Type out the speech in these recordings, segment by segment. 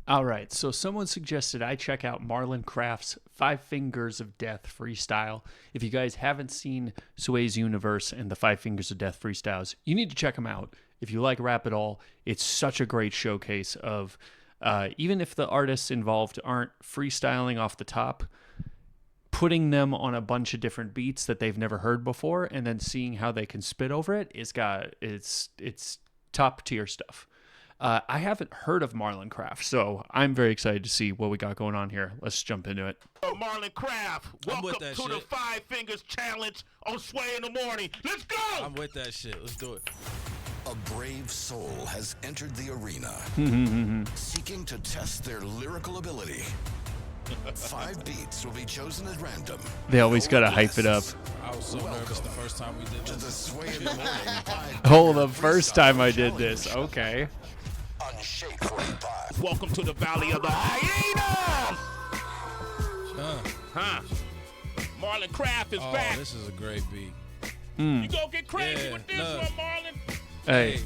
All right, so someone suggested I check out Marlon Craft's Five Fingers of Death freestyle. If you guys haven't seen Sway's Universe and the Five Fingers of Death freestyles, you need to check them out. If you like rap at all, it's such a great showcase of, even if the artists involved aren't freestyling off the top, putting them on a bunch of different beats that they've never heard before, and then seeing how they can spit over it it's top tier stuff. I haven't heard of Marlon Craft, so I'm very excited to see what we got going on here. Let's jump into it. Marlon Craft, welcome to shit. the Five Fingers Challenge on Sway in the Morning. Let's go! I'm with that shit. Let's do it. A brave soul has entered the arena, seeking to test their lyrical ability. 5 beats will be chosen at random. They always gotta hype it up. I was so nervous the first time we did To the this. Sway in the Morning. Oh, the first time I did this. Okay. Unshaped 45. Welcome to the Valley of the Hyenas! Marlon Craft is Oh, back. this is a great beat. You gonna get crazy Yeah, with this look. one, Marlon? Hey.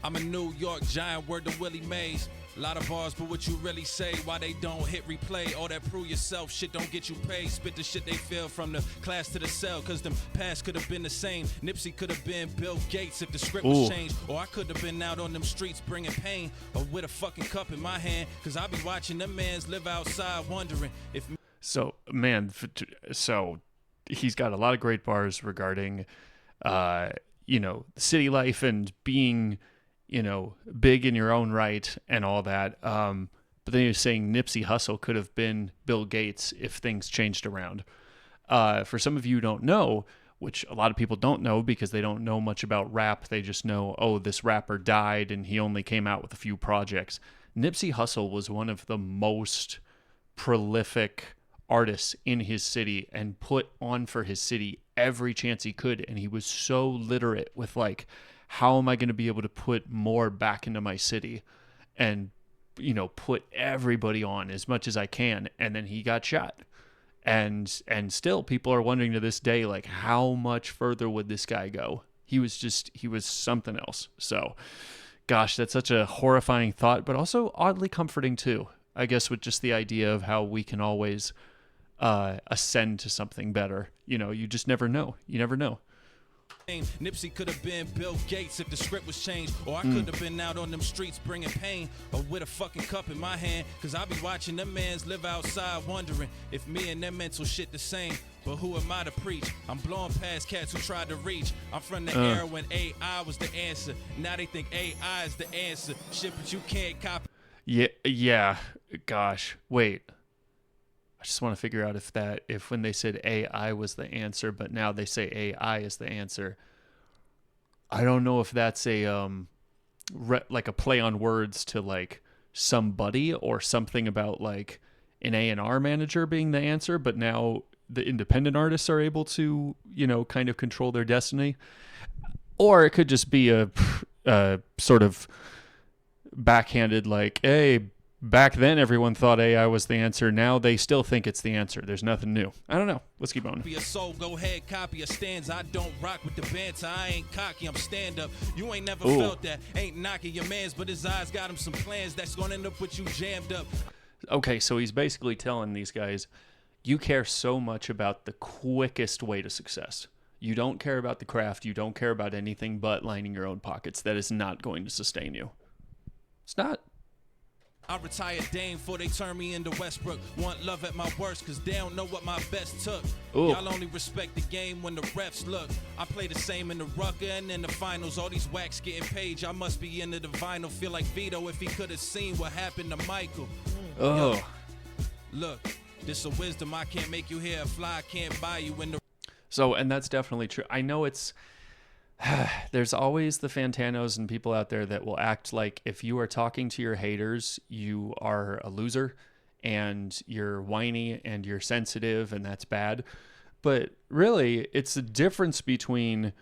I'm a New York giant, word to Willie Mays. A lot of bars, but what you really say, why they don't hit replay? All that prove yourself, shit don't get you paid. Spit the shit they feel from the class to the cell, cause them paths could have been the same. Nipsey could have been Bill Gates if the script was Ooh. changed. Or I could have been out on them streets bringing pain, or with a fucking cup in my hand, cause I be watching them mans live outside wondering if... So, man, so he's got a lot of great bars regarding, city life and being, big in your own right and all that. But then he was saying Nipsey Hussle could have been Bill Gates if things changed around. For some of you who don't know, which a lot of people don't know because they don't know much about rap. They just know, oh, this rapper died and he only came out with a few projects. Nipsey Hussle was one of the most prolific artists in his city and put on for his city every chance he could. And he was so literate with like, how am I going to be able to put more back into my city and, put everybody on as much as I can. And then he got shot. And still people are wondering to this day, like, how much further would this guy go? He was something else. So, gosh, that's such a horrifying thought, but also oddly comforting too. I guess with just the idea of how we can always ascend to something better. You just never know. You never know. Nipsey could have been Bill Gates if the script was changed. Or I could have been out on them streets bringing pain, or with a fucking cup in my hand, cause I be watching them mans live outside wondering if me and them mental shit the same. But who am I to preach? I'm blowing past cats who tried to reach. I'm from the era when AI was the answer. Now they think AI is the answer. Shit, but you can't copy. Yeah. Gosh, wait. I just want to figure out if when they said AI was the answer, but now they say AI is the answer. I don't know if that's like a play on words to like somebody or something about like an A&R manager being the answer, but now the independent artists are able to, kind of control their destiny. Or it could just be a sort of backhanded like, hey, back then everyone thought AI was the answer. Now they still think it's the answer. There's nothing new. I don't know. Let's keep on. Be a soul, go ahead, copy a stanza. I don't rock with the banter. I ain't cocky, I'm stand up. You ain't never felt that. Ain't knocking your mans, but his eyes got him some plans that's gonna end up with you jammed up. Okay, so he's basically telling these guys, you care so much about the quickest way to success. You don't care about the craft. You don't care about anything but lining your own pockets. That is not going to sustain you. It's not. I retired Dame before they turn me into Westbrook. Want love at my worst, cause they don't know what my best took. Ooh. Y'all only respect the game when the refs look. I play the same in the rucker and in the finals. All these whacks getting paid, y'all must be into the vinyl. Feel like Vito if he could have seen what happened to Michael. Oh. Yo, look, this a wisdom. I can't make you hear a fly, I can't buy you in the... So, and that's definitely true. I know it's... There's always the Fantanos and people out there that will act like if you are talking to your haters, you are a loser and you're whiny and you're sensitive and that's bad. But really, it's the difference between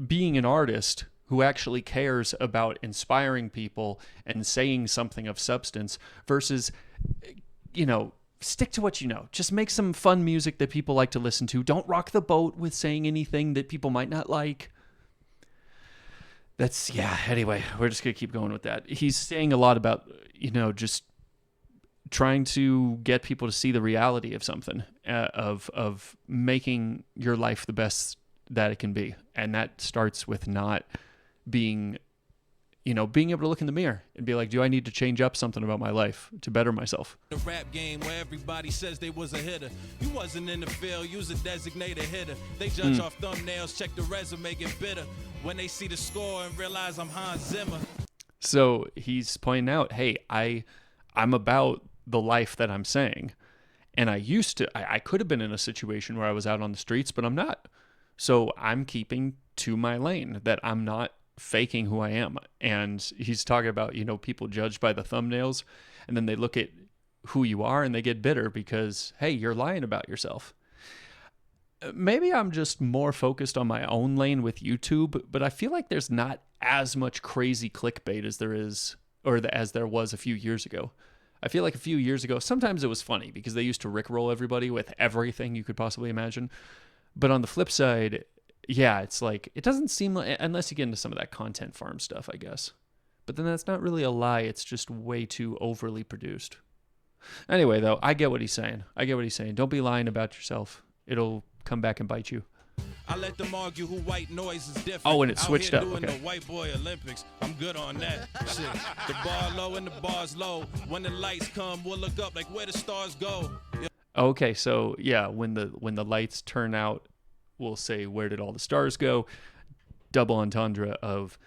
being an artist who actually cares about inspiring people and saying something of substance versus, stick to what you know. Just make some fun music that people like to listen to. Don't rock the boat with saying anything that people might not like. Anyway, we're just going to keep going with that. He's saying a lot about, just trying to get people to see the reality of something, of making your life the best that it can be. And that starts with not being able to look in the mirror and be like, do I need to change up something about my life to better myself? The rap game where everybody says they was a hitter. You wasn't in the field, you was a designated hitter. They judge off thumbnails, check the resume, get bitter when they see the score and realize I'm Hans Zimmer. So he's pointing out, hey, I'm about the life that I'm saying. And I could have been in a situation where I was out on the streets, but I'm not. So I'm keeping to my lane, that I'm not faking who I am. And he's talking about, people judged by the thumbnails, and then they look at who you are and they get bitter because, hey, you're lying about yourself. Maybe I'm just more focused on my own lane with YouTube, but I feel like there's not as much crazy clickbait as there is, as there was a few years ago. I feel like a few years ago, sometimes it was funny because they used to rickroll everybody with everything you could possibly imagine. But on the flip side, yeah, it's like, it doesn't seem like, unless you get into some of that content farm stuff, I guess. But then that's not really a lie. It's just way too overly produced. Anyway, though, I get what he's saying. Don't be lying about yourself. It'll come back and bite you. I let them argue who white noise is different. Oh, and it switched up. Doing Okay. the white boy Olympics. I'm good on that. Shit. The bar low and the bar's low. When the lights come, we'll look up like where the stars go. Yeah. Okay, so yeah, when the lights turn out, we'll say, where did all the stars go? Double entendre of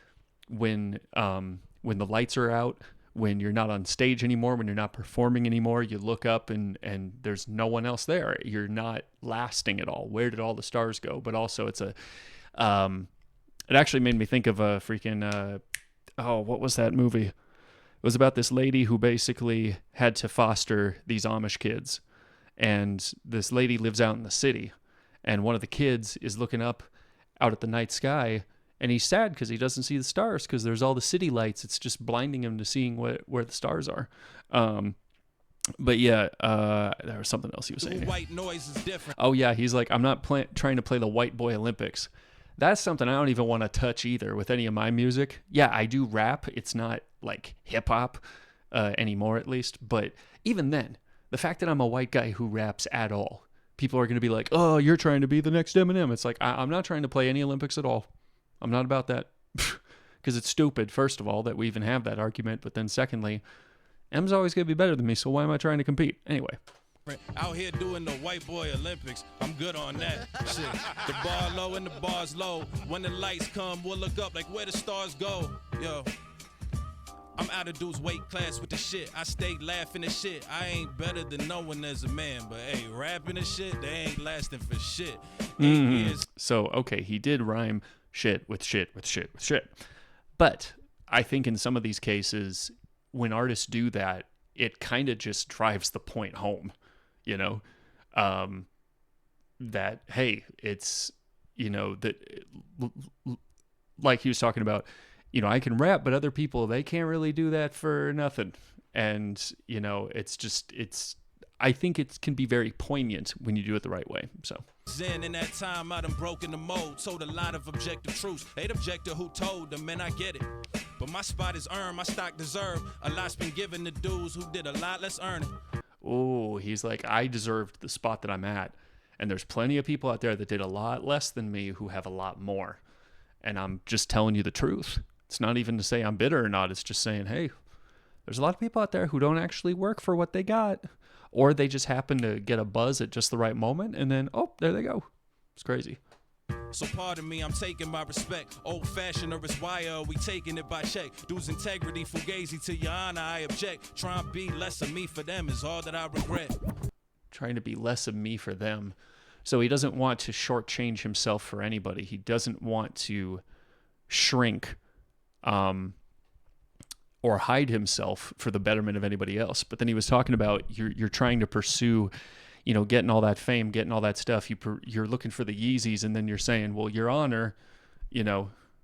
when the lights are out, when you're not on stage anymore, when you're not performing anymore, you look up and there's no one else there. You're not lasting at all. Where did all the stars go? But also it's it actually made me think of a freaking, what was that movie? It was about this lady who basically had to foster these Amish kids. And this lady lives out in the city. And one of the kids is looking up out at the night sky, and he's sad because he doesn't see the stars because there's all the city lights. It's just blinding him to seeing where the stars are. But yeah, there was something else he was saying. White noise is different. Oh yeah, he's like, I'm not trying to play the white boy Olympics. That's something I don't even want to touch either with any of my music. Yeah, I do rap. It's not like hip hop anymore, at least. But even then, the fact that I'm a white guy who raps at all, people are going to be like, oh, you're trying to be the next Eminem. It's like, I'm not trying to play any Olympics at all. I'm not about that. Because it's stupid, first of all, that we even have that argument. But then secondly, M's always going to be better than me, so why am I trying to compete? Anyway. Out here doing the white boy Olympics. I'm good on that. Shit. The bar low and the bar's low. When the lights come, we'll look up like where the stars go. Yo. I'm out of dude's weight class with the shit. I stay laughing at shit. I ain't better than no one as a man. But hey, rapping and shit, they ain't lasting for shit. 8 years. So, okay, he did rhyme shit with shit with shit with shit. But I think in some of these cases, when artists do that, it kind of just drives the point home, that, hey, it's, that, like he was talking about, I can rap, but other people, they can't really do that for nothing. And, I think it can be very poignant when you do it the right way. So. In that time, I done broken the mold, told a lot of objective truths. Ain't objective who told them, and I get it. But my spot is earned, my stock deserved. A lot's been given to dudes who did a lot less earning. Oh, he's like, I deserved the spot that I'm at. And there's plenty of people out there that did a lot less than me who have a lot more. And I'm just telling you the truth. It's not even to say I'm bitter or not. It's just saying, hey, there's a lot of people out there who don't actually work for what they got. Or they just happen to get a buzz at just the right moment. And then, oh, there they go. It's crazy. So pardon me, I'm taking my respect. Old fashioned or is wire, we taking it by check. Dude's integrity, fugazi to your honor, I object. Try and be less of me for them is all that I regret. Trying to be less of me for them. So he doesn't want to shortchange himself for anybody. He doesn't want to shrink or hide himself for the betterment of anybody else. But then he was talking about you're trying to pursue, getting all that fame, getting all that stuff. You're looking for the Yeezys, and then you're saying, well, Your Honor,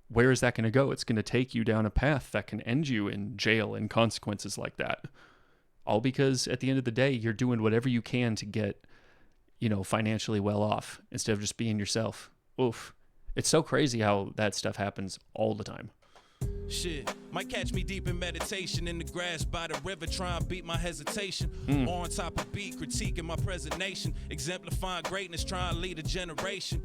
where is that going to go? It's going to take you down a path that can end you in jail and consequences like that. All because at the end of the day, you're doing whatever you can to get, financially well off instead of just being yourself. Oof. It's so crazy how that stuff happens all the time. Shit, might catch me deep in meditation in the grass by the river, trying to beat my hesitation. On top of beat, critiquing my present nation, exemplifying greatness, trying to lead a generation.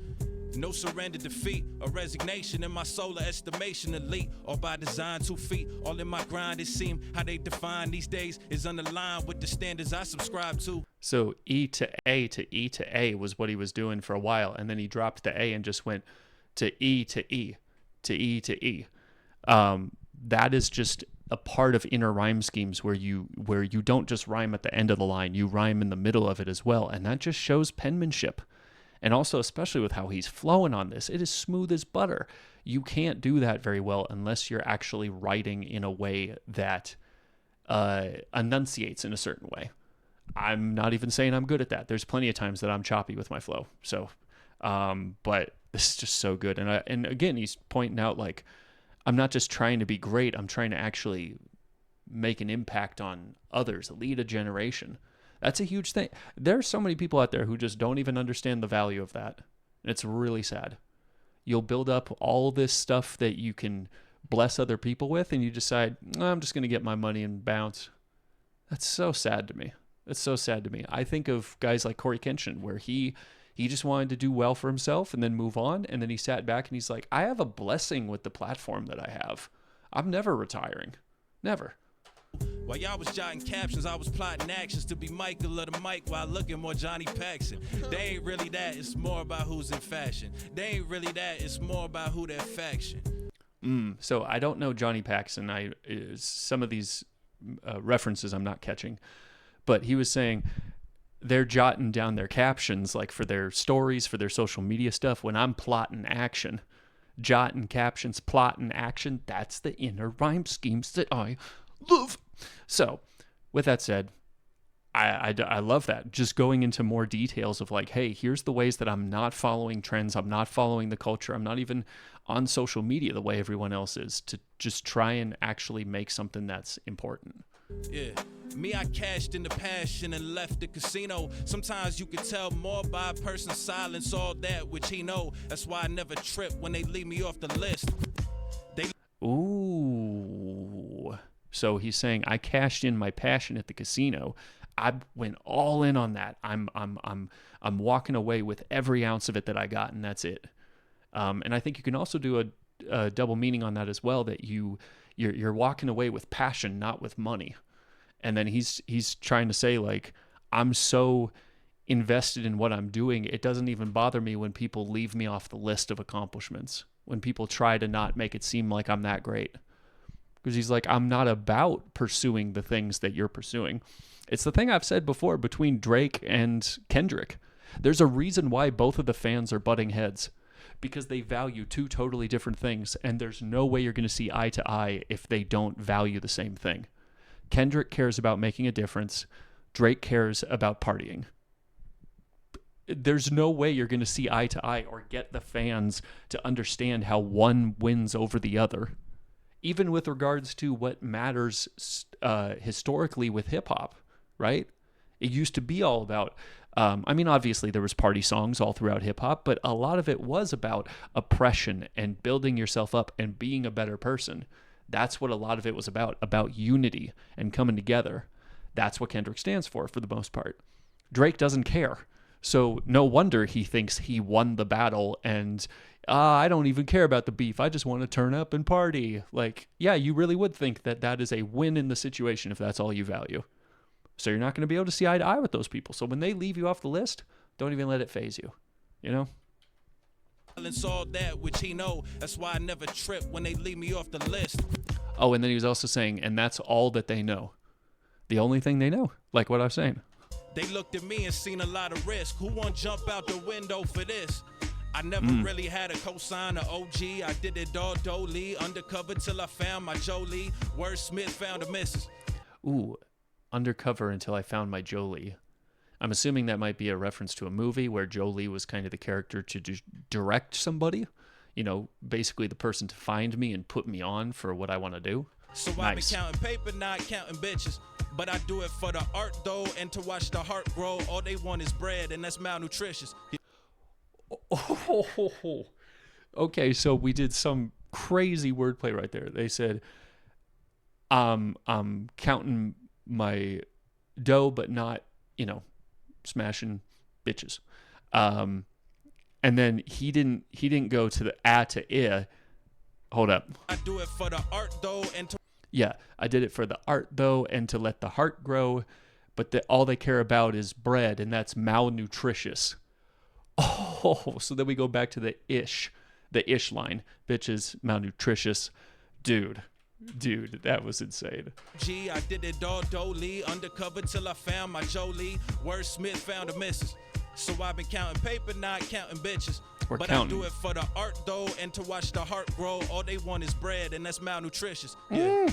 No surrender, defeat, or resignation in my solar estimation, elite, or by design 2 feet. All in my grind, it seem how they define these days is unaligned with the standards I subscribe to. So E to A to E to A was what he was doing for a while, and then he dropped the A and just went to E to E to E to E. That is just a part of inner rhyme schemes where you don't just rhyme at the end of the line, you rhyme in the middle of it as well, and that just shows penmanship. And also, especially with how he's flowing on this, it is smooth as butter. You can't do that very well unless you're actually writing in a way that enunciates in a certain way. I'm not even saying I'm good at that. There's plenty of times that I'm choppy with my flow. So, but this is just so good. And again, he's pointing out, like, I'm not just trying to be great. I'm trying to actually make an impact on others, lead a generation. That's a huge thing. There are so many people out there who just don't even understand the value of that. And it's really sad. You'll build up all this stuff that you can bless other people with, and you decide, I'm just going to get my money and bounce. That's so sad to me. It's so sad to me. I think of guys like Corey Kenshin, where he just wanted to do well for himself and then move on. And then he sat back and he's like, I have a blessing with the platform that I have. I'm never retiring. Never. While y'all was jotting captions, I was plotting actions to be Michael of the mic while looking more Johnny Paxson. They ain't really that, it's more about who's in fashion. They ain't really that, it's more about who their faction. So I don't know Johnny Paxson. Some of these references I'm not catching. But he was saying they're jotting down their captions, like for their stories, for their social media stuff. When I'm plotting action, jotting captions, plotting action, that's the inner rhyme schemes that I love. So with that said, I love that. Just going into more details of like, hey, here's the ways that I'm not following trends. I'm not following the culture. I'm not even on social media the way everyone else is, to just try and actually make something that's important. Yeah, me, I cashed in the passion and left the casino. Sometimes you can tell more by a person's silence, all that which he know. That's why I never trip when they leave me off the list. Ooh. So he's saying, I cashed in my passion at the casino. I went all in on that. I'm walking away with every ounce of it that I got, and that's it. And I think you can also do a double meaning on that as well, that you're walking away with passion, not with money. And then he's trying to say, like, I'm so invested in what I'm doing, it doesn't even bother me when people leave me off the list of accomplishments, when people try to not make it seem like I'm that great. Because he's like, I'm not about pursuing the things that you're pursuing. It's the thing I've said before between Drake and Kendrick. There's a reason why both of the fans are butting heads, because they value two totally different things, and there's no way you're going to see eye to eye if they don't value the same thing. Kendrick cares about making a difference. Drake cares about partying. There's no way you're going to see eye to eye or get the fans to understand how one wins over the other. Even with regards to what matters historically with hip-hop, right? It used to be all about, obviously there was party songs all throughout hip-hop, but a lot of it was about oppression and building yourself up and being a better person. That's what a lot of it was about unity and coming together. That's what Kendrick stands for the most part. Drake doesn't care. So no wonder he thinks he won the battle and I don't even care about the beef. I just want to turn up and party. Like, yeah, you really would think that that is a win in the situation if that's all you value. So you're not going to be able to see eye to eye with those people. So when they leave you off the list, don't even let it faze you. You know? All that which he know. That's why I never trip when they leave me off the list. Oh, and then he was also saying, and that's all that they know. The only thing they know, like what I was saying. They looked at me and seen a lot of risk. Who won't jump out the window for this? I never really had a cosign or OG. I did it all dolly, undercover till I found my Jolie. Wordsmith found a missus. Ooh, undercover until I found my Jolie. I'm assuming that might be a reference to a movie where Jolie was kind of the character to direct somebody. You know, basically the person to find me and put me on for what I want to do. So I've been counting paper, not counting bitches. But I do it for the art, though, and to watch the heart grow. All they want is bread, and that's malnutritious. Okay, so we did some crazy wordplay right there. They said, I'm counting my dough, but not, smashing bitches. And then he didn't go to the to I. Hold up. I do it for the art though, and to Yeah, I did it for the art though, and to let the heart grow. But all they care about is bread, and that's malnutritious. Oh, so then we go back to the ish line. Bitches, malnutritious. Dude, that was insane. G, I did it all dolly, undercover till I found my Jolie. Wordsmith found a missus. So I've been counting paper, not counting bitches. Or but counting. I do it for the art though, and to watch the heart grow. All they want is bread, and that's malnutritious. Yeah.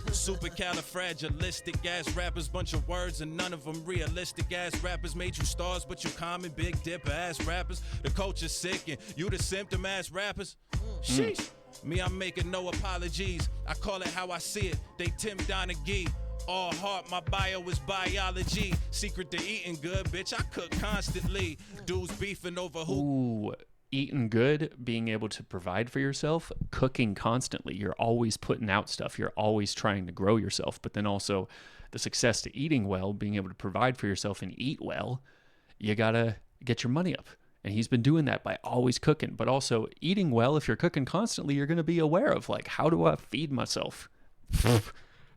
Supercalifragilistic ass rappers, bunch of words and none of them realistic ass rappers. Made you stars, but you common big dipper ass rappers. The culture's sick and you the symptom ass rappers. Sheesh. Me, I'm making no apologies. I call it how I see it. They Tim Donaghy. All heart, my bio is biology. Secret to eating good, bitch, I cook constantly. Dudes beefing over who. Ooh, eating good, being able to provide for yourself, cooking constantly. You're always putting out stuff. You're always trying to grow yourself. But then also the success to eating well, being able to provide for yourself and eat well, you got to get your money up. And he's been doing that by always cooking. But also eating well, if you're cooking constantly, you're going to be aware of, like, how do I feed myself?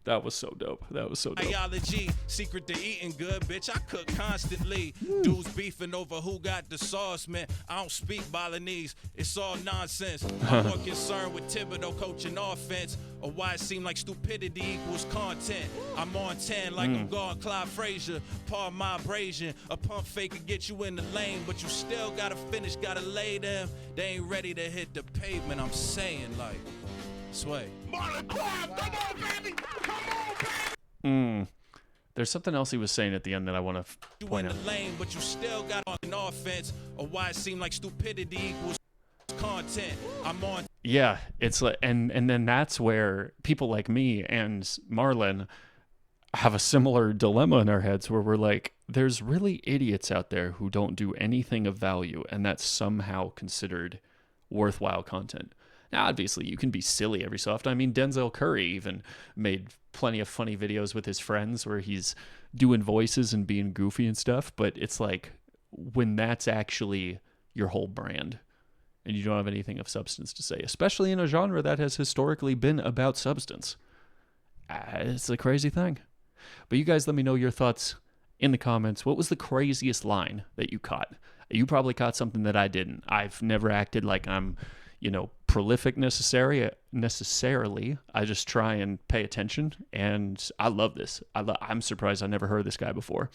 That was so dope. Biology, secret to eating good, bitch. I cook constantly. Dudes beefing over who got the sauce, man. I don't speak Balinese. It's all nonsense. I'm more concerned with Thibodeau coaching offense, or why it seem like stupidity equals content. I'm on 10 like I'm going Clyde Frazier. Par my abrasion. A pump fake could get you in the lane, but you still gotta finish, gotta lay them. They ain't ready to hit the pavement. I'm saying, like, sway. Marlon, come on, baby. Come on, baby. There's something else he was saying at the end that I want to You point in out. the lane, but you still got an offense, or why it seem like stupidity equals content. I'm on. Yeah, it's like, and then that's where people like me and Marlon have a similar dilemma in our heads where we're like, there's really idiots out there who don't do anything of value, and that's somehow considered worthwhile content. Now, obviously, you can be silly every so often. I mean, Denzel Curry even made plenty of funny videos with his friends where he's doing voices and being goofy and stuff. But it's like when that's actually your whole brand and you don't have anything of substance to say, especially in a genre that has historically been about substance. It's a crazy thing. But you guys let me know your thoughts in the comments. What was the craziest line that you caught? You probably caught something that I didn't. I've never acted like I'm, prolific necessarily. I just try and pay attention, and I love this. I'm surprised I never heard this guy before.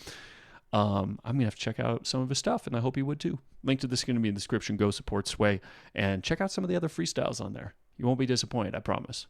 I'm gonna have to check out some of his stuff, and I hope you would too. Link to this is gonna be in the description. Go support Sway and check out some of the other freestyles on there. You won't be disappointed, I promise.